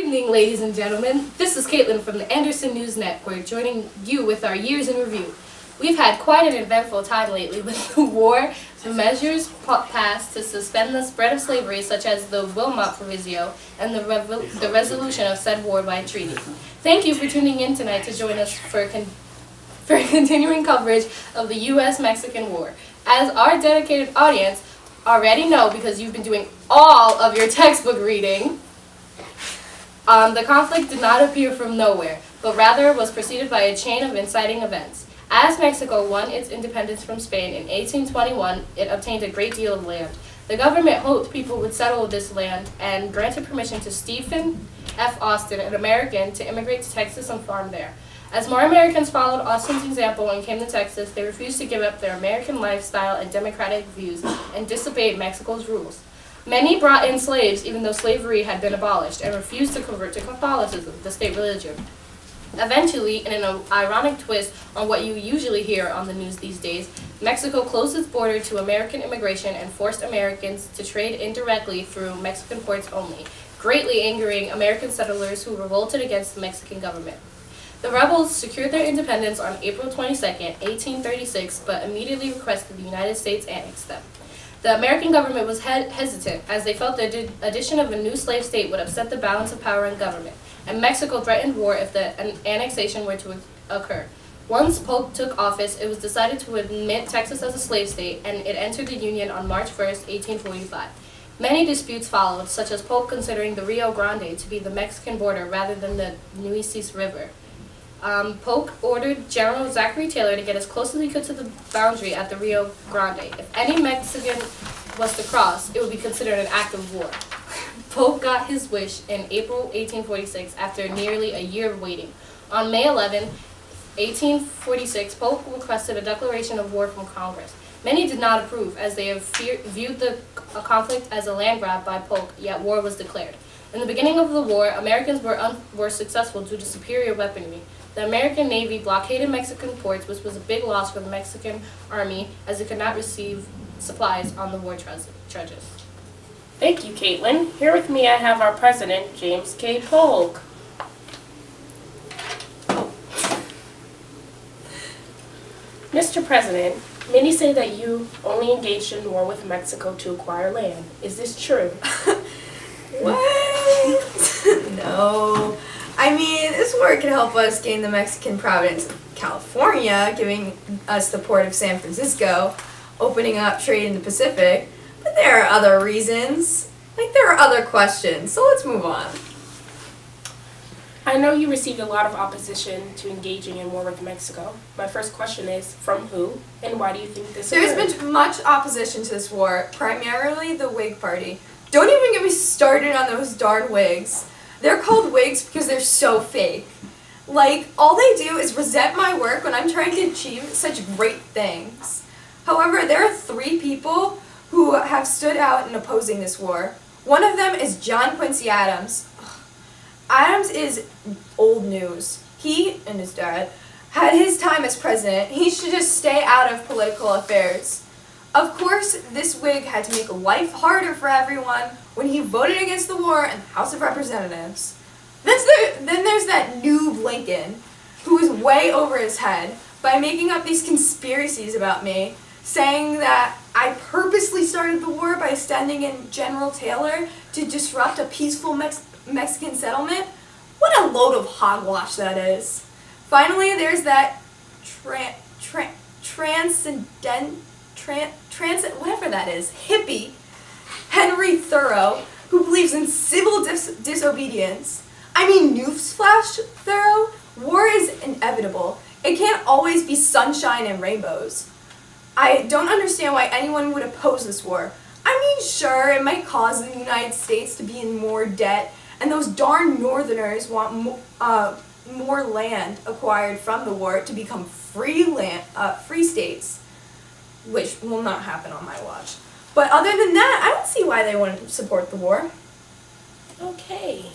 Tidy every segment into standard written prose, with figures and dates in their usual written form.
evening, ladies and gentlemen. This is Caitlin from the Anderson News Network, joining you with our years in review. We've had quite an eventful time lately with the war, the measures passed to suspend the spread of slavery, such as the Wilmot Proviso, and the resolution of said war by treaty. Thank you for tuning in tonight to join us for continuing coverage of the U.S.-Mexican War. As our dedicated audience already know, because you've been doing all of your textbook reading, the conflict did not appear from nowhere, but rather was preceded by a chain of inciting events. As Mexico won its independence from Spain in 1821, it obtained a great deal of land. The government hoped people would settle this land and granted permission to Stephen F. Austin, an American, to immigrate to Texas and farm there. As more Americans followed Austin's example and came to Texas, they refused to give up their American lifestyle and democratic views and disobeyed Mexico's rules. Many brought in slaves even though slavery had been abolished and refused to convert to Catholicism, the state religion. Eventually, in an ironic twist on what you usually hear on the news these days, Mexico closed its border to American immigration and forced Americans to trade indirectly through Mexican ports only, greatly angering American settlers who revolted against the Mexican government. The rebels secured their independence on April 22, 1836, but immediately requested the United States annex them. The American government was hesitant, as they felt the addition of a new slave state would upset the balance of power in government, and Mexico threatened war if the annexation were to occur. Once Polk took office, it was decided to admit Texas as a slave state, and it entered the Union on March 1, 1845. Many disputes followed, such as Polk considering the Rio Grande to be the Mexican border rather than the Nueces River. Polk ordered General Zachary Taylor to get as close as he could to the boundary at the Rio Grande. If any Mexican was to cross, it would be considered an act of war. Polk got his wish in April 1846 after nearly a year of waiting. On May 11, 1846, Polk requested a declaration of war from Congress. Many did not approve, as they viewed the conflict as a land grab by Polk, yet war was declared. In the beginning of the war, Americans were successful due to superior weaponry. The American Navy blockaded Mexican ports, which was a big loss for the Mexican army, as it could not receive supplies on the war trenches. Thank you, Caitlin. Here with me I have our president, James K. Polk. Mr. President, many say that you only engaged in war with Mexico to acquire land. Is this true? What? No. I mean, this war could help us gain the Mexican province of California, giving us the port of San Francisco, opening up trade in the Pacific. But there are other reasons. There are other questions. So let's move on. I know you received a lot of opposition to engaging in war with Mexico. My first question is, from who, and why do you think this occurred? There's been much opposition to this war, primarily the Whig Party. Don't even get me started on those darn Whigs. They're called Whigs because they're so fake. All they do is resent my work when I'm trying to achieve such great things. However, there are 3 people who have stood out in opposing this war. One of them is John Quincy Adams. Adams is old news. He and his dad had his time as president. He should just stay out of political affairs. Of course, this Whig had to make life harder for everyone when he voted against the war in the House of Representatives. Then there's that noob Lincoln, who is way over his head by making up these conspiracies about me, saying that I purposely started the war by standing in General Taylor to disrupt a peaceful Mexican settlement. What a load of hogwash that is. Finally, there's that whatever that is, hippie, Henry Thoreau, who believes in civil disobedience. I mean, newsflash, Thoreau, war is inevitable. It can't always be sunshine and rainbows. I don't understand why anyone would oppose this war. I mean, sure, it might cause the United States to be in more debt, and those darn Northerners want more land acquired from the war to become free states, which will not happen on my watch. But other than that, I don't see why they wouldn't support the war. Okay.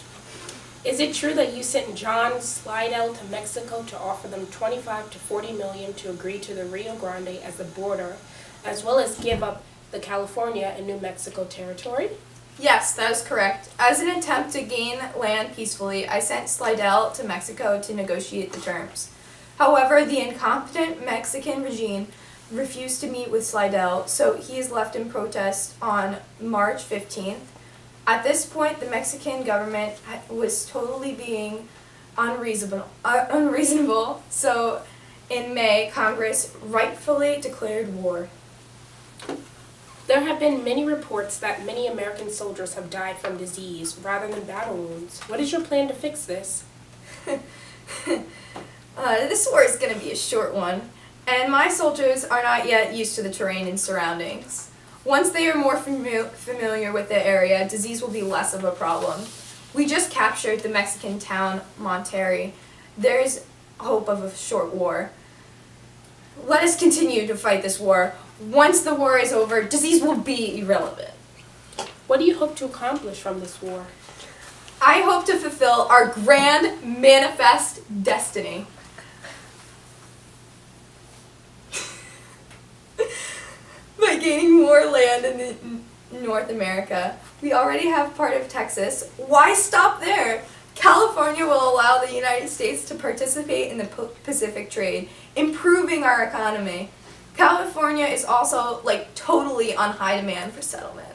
Is it true that you sent John Slidell to Mexico to offer them $25 to $40 million to agree to the Rio Grande as the border, as well as give up the California and New Mexico territory? Yes, that is correct. As an attempt to gain land peacefully, I sent Slidell to Mexico to negotiate the terms. However, the incompetent Mexican regime refused to meet with Slidell, so he is left in protest on March 15th. At this point, the Mexican government was totally being unreasonable, so in May, Congress rightfully declared war. There have been many reports that many American soldiers have died from disease rather than battle wounds. What is your plan to fix this? This war is going to be a short one, and my soldiers are not yet used to the terrain and surroundings. Once they are more familiar with the area, disease will be less of a problem. We just captured the Mexican town Monterrey. There is hope of a short war. Let us continue to fight this war. Once the war is over, disease will be irrelevant. What do you hope to accomplish from this war? I hope to fulfill our grand manifest destiny. By gaining more land in North America. We already have part of Texas. Why stop there? California will allow the United States to participate in the Pacific trade, improving our economy. California is also totally on high demand for settlement.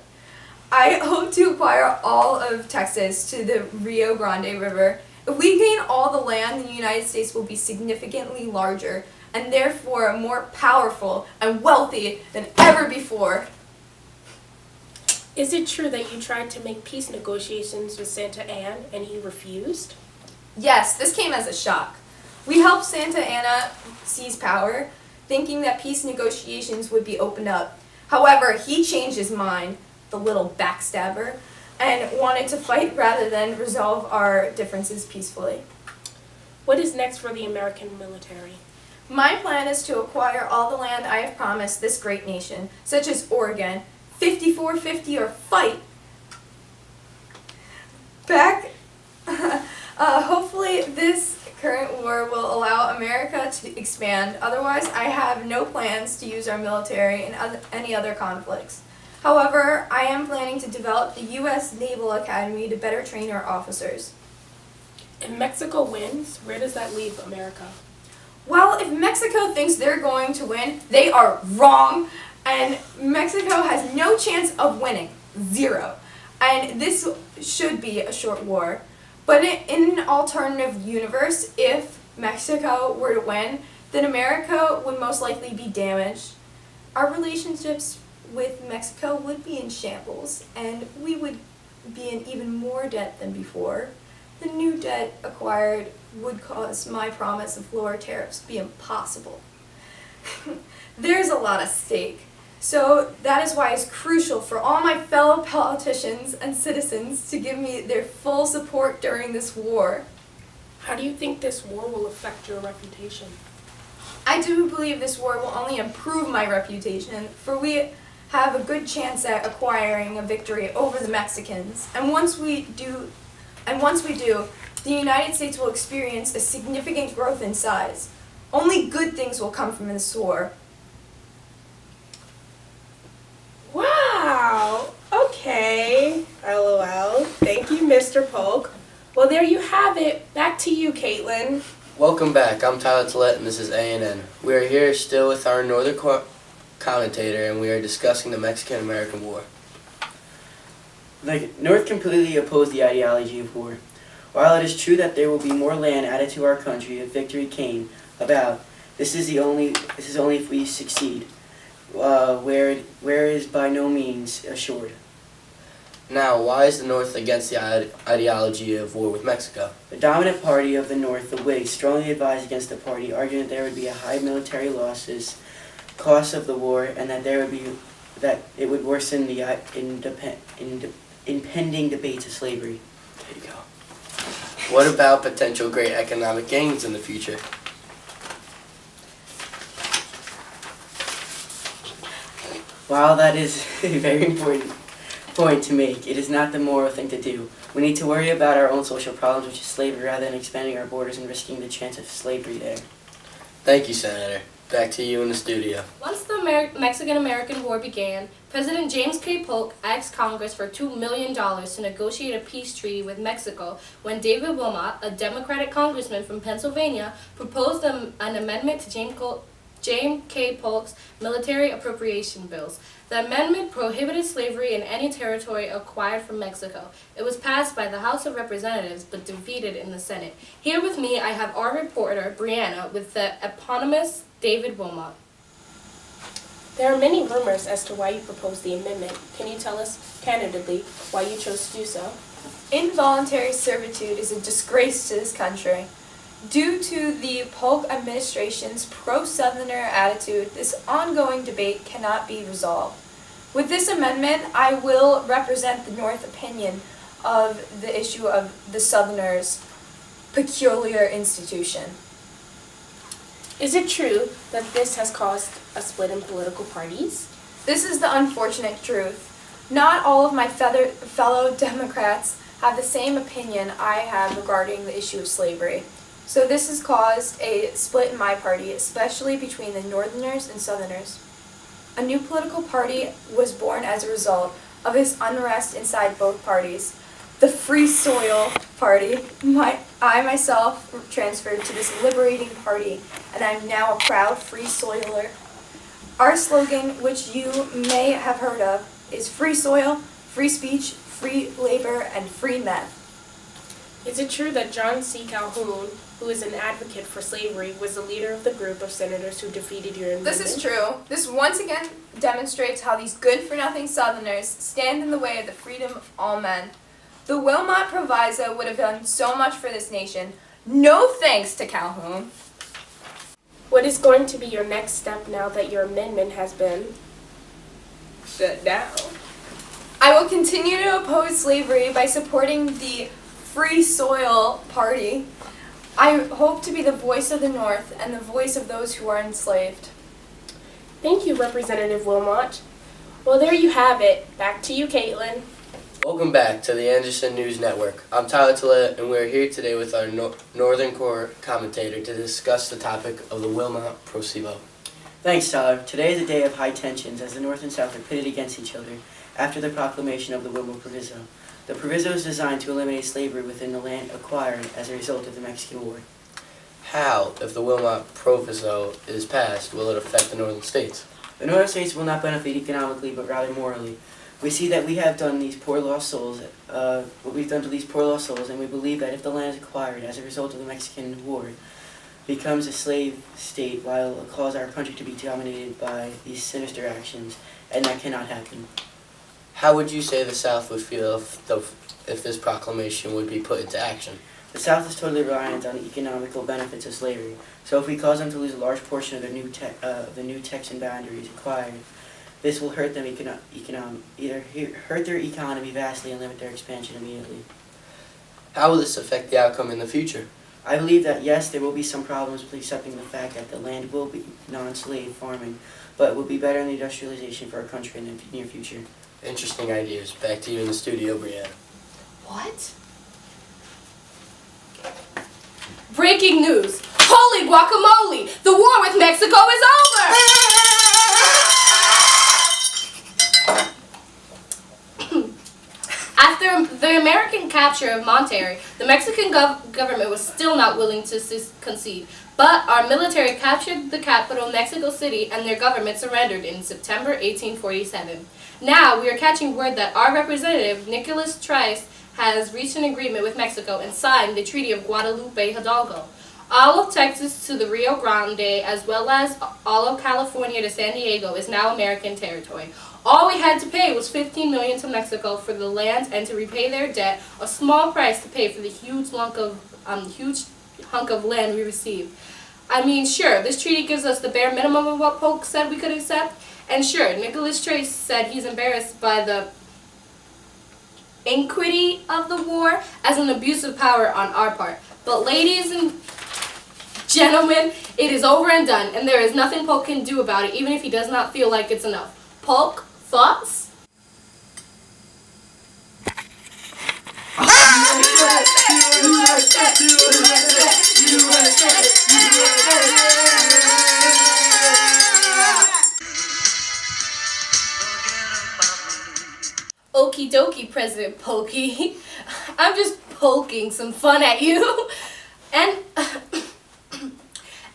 I hope to acquire all of Texas to the Rio Grande River. If we gain all the land, the United States will be significantly larger and therefore more powerful and wealthy than ever before. Is it true that you tried to make peace negotiations with Santa Anna and he refused? Yes, this came as a shock. We helped Santa Anna seize power, thinking that peace negotiations would be opened up. However, he changed his mind, the little backstabber, and wanted to fight rather than resolve our differences peacefully. What is next for the American military? My plan is to acquire all the land I have promised this great nation, such as Oregon, 5450 or fight. Hopefully this current war will allow America to expand. Otherwise, I have no plans to use our military in any other conflicts. However, I am planning to develop the U.S. Naval Academy to better train our officers. If Mexico wins, where does that leave America? Well, if Mexico thinks they're going to win, they are wrong. And Mexico has no chance of winning. 0. And this should be a short war. But in an alternative universe, if Mexico were to win, then America would most likely be damaged. Our relationships with Mexico would be in shambles, and we would be in even more debt than before. The new debt acquired would cause my promise of lower tariffs be impossible. There's a lot at stake. So that is why it's crucial for all my fellow politicians and citizens to give me their full support during this war. How do you think this war will affect your reputation? I do believe this war will only improve my reputation, for we have a good chance at acquiring a victory over the Mexicans. And once we do, the United States will experience a significant growth in size. Only good things will come from this war. Wow! Okay. LOL. Thank you, Mr. Polk. Well, there you have it. Back to you, Caitlin. Welcome back. I'm Tyler Tillett, and this is A&N. We are here still with our northern commentator, and we are discussing the Mexican-American War. The North completely opposed the ideology of war. While it is true that there will be more land added to our country if victory came about, this is only if we succeed, where is by no means assured. Now, why is the North against the ideology of war with Mexico? The dominant party of the North, the Whigs, strongly advised against the party, arguing that there would be a high military losses, costs of the war, and that it would worsen the impending debates of slavery. There you go. What about potential great economic gains in the future? While that is a very important point to make, it is not the moral thing to do. We need to worry about our own social problems, which is slavery, rather than expanding our borders and risking the chance of slavery there. Thank you, Senator. back to you in the studio. Once the Mexican-American War began, President James K. Polk asked Congress for $2 million to negotiate a peace treaty with Mexico when David Wilmot, a Democratic congressman from Pennsylvania, proposed an amendment to James K. Polk's military appropriation bills. The amendment prohibited slavery in any territory acquired from Mexico. It was passed by the House of Representatives but defeated in the Senate. Here with me I have our reporter, Brianna, with the eponymous David Wilmot. There are many rumors as to why you proposed the amendment. Can you tell us candidly why you chose to do so? Involuntary servitude is a disgrace to this country. Due to the Polk administration's pro-Southerner attitude, this ongoing debate cannot be resolved. With this amendment, I will represent the North opinion of the issue of the Southerners' peculiar institution. Is it true that this has caused a split in political parties? This is the unfortunate truth. Not all of my fellow Democrats have the same opinion I have regarding the issue of slavery. So this has caused a split in my party, especially between the Northerners and Southerners. A new political party was born as a result of this unrest inside both parties. The Free Soil Party. I myself transferred to this liberating party, and I'm now a proud Free Soiler. Our slogan, which you may have heard of, is free soil, free speech, free labor, and free men. Is it true that John C. Calhoun, who is an advocate for slavery, was the leader of the group of senators who defeated your amendment? This is true. This once again demonstrates how these good-for-nothing Southerners stand in the way of the freedom of all men. The Wilmot Proviso would have done so much for this nation. No thanks to Calhoun. What is going to be your next step now that your amendment has been shut down? I will continue to oppose slavery by supporting the Free Soil Party. I hope to be the voice of the North and the voice of those who are enslaved. Thank you, Representative Wilmot. Well, there you have it. Back to you, Caitlin. Welcome back to the Anderson News Network. I'm Tyler Tillett, and we're here today with our Northern Corps commentator to discuss the topic of the Wilmot Proviso. Thanks, Tyler. Today is a day of high tensions as the North and South are pitted against each other after the proclamation of the Wilmot Proviso. The Proviso is designed to eliminate slavery within the land acquired as a result of the Mexican War. How, if the Wilmot Proviso is passed, will it affect the northern states? The northern states will not benefit economically, but rather morally. We see that we have done these poor lost souls, what we've done to these poor lost souls, and we believe that if the land is acquired as a result of the Mexican War, becomes a slave state, while it cause our country to be dominated by these sinister actions, and that cannot happen. How would you say the South would feel if this proclamation would be put into action? The South is totally reliant on the economical benefits of slavery, so if we cause them to lose a large portion of the new Texan boundaries acquired, this will hurt them hurt their economy vastly and limit their expansion immediately. How will this affect the outcome in the future? I believe that yes, there will be some problems with accepting the fact that the land will be non-slave farming, but it will be better in the industrialization for our country in the near future. Interesting ideas. Back to you in the studio, Brianna. What? Breaking news! Holy guacamole! The war with Mexico is over! After the American capture of Monterrey, the Mexican government was still not willing to concede. But our military captured the capital, Mexico City, and their government surrendered in September 1847. Now, we are catching word that our representative, Nicholas Trice, has reached an agreement with Mexico and signed the Treaty of Guadalupe Hidalgo. All of Texas to the Rio Grande, as well as all of California to San Diego, is now American territory. All we had to pay was $15 million to Mexico for the land and to repay their debt, a small price to pay for the huge hunk of land we received. I mean, sure, this treaty gives us the bare minimum of what Polk said we could accept, and sure, Nicholas Trace said he's embarrassed by the iniquity of the war as an abuse of power on our part. But ladies and gentlemen, it is over and done, and there is nothing Polk can do about it, even if he does not feel like it's enough. Polk, thoughts? pokey. I'm just poking some fun at you. And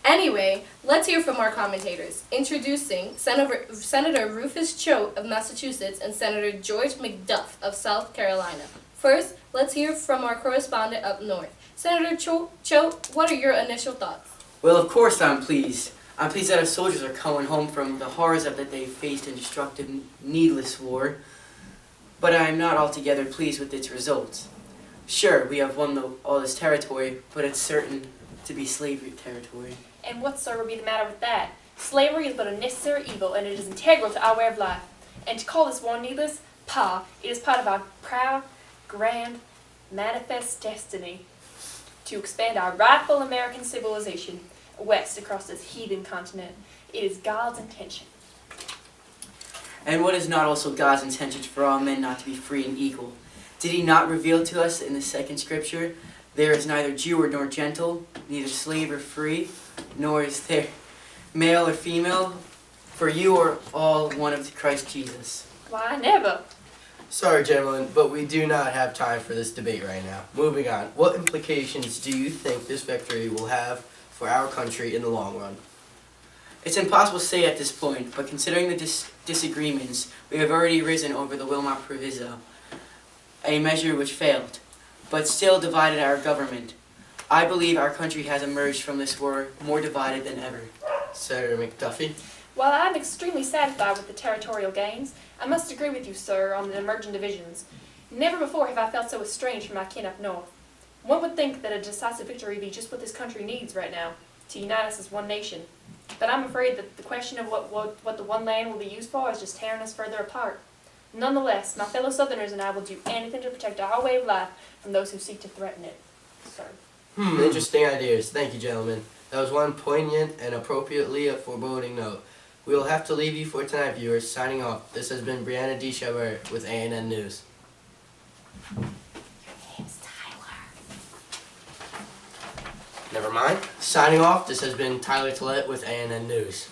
anyway, let's hear from our commentators. Introducing Senator Rufus Choate of Massachusetts and Senator George McDuff of South Carolina. First, let's hear from our correspondent up north. Senator Choate, what are your initial thoughts? Well, of course I'm pleased. I'm pleased that our soldiers are coming home from the horrors that they faced in destructive, needless war. But I am not altogether pleased with its results. Sure, we have won all this territory, but it's certain to be slavery territory. And what, sir, would be the matter with that? Slavery is but a necessary evil, and it is integral to our way of life. And to call this war needless, it is part of our proud, grand, manifest destiny to expand our rightful American civilization west across this heathen continent. It is God's intention. And what is not also God's intention for all men not to be free and equal? Did he not reveal to us in the second scripture, there is neither Jew nor gentle, neither slave or free, nor is there male or female, for you are all one of Christ Jesus. Why, never. Sorry, gentlemen, but we do not have time for this debate right now. Moving on, what implications do you think this victory will have for our country in the long run? It's impossible to say at this point, but considering the disagreements, we have already risen over the Wilmot Proviso, a measure which failed, but still divided our government. I believe our country has emerged from this war more divided than ever. Senator McDuffie? While I am extremely satisfied with the territorial gains, I must agree with you, sir, on the emerging divisions. Never before have I felt so estranged from my kin up north. One would think that a decisive victory would be just what this country needs right now, to unite us as one nation. But I'm afraid that the question of what the one land will be used for is just tearing us further apart. Nonetheless, my fellow Southerners and I will do anything to protect our way of life from those who seek to threaten it, sir. Interesting ideas. Thank you, gentlemen. That was one poignant and appropriately a foreboding note. We will have to leave you for tonight, viewers. Signing off. This has been Brianna D. Chabert with ANN News. Never mind. Signing off, this has been Tyler Tillett with ANN News.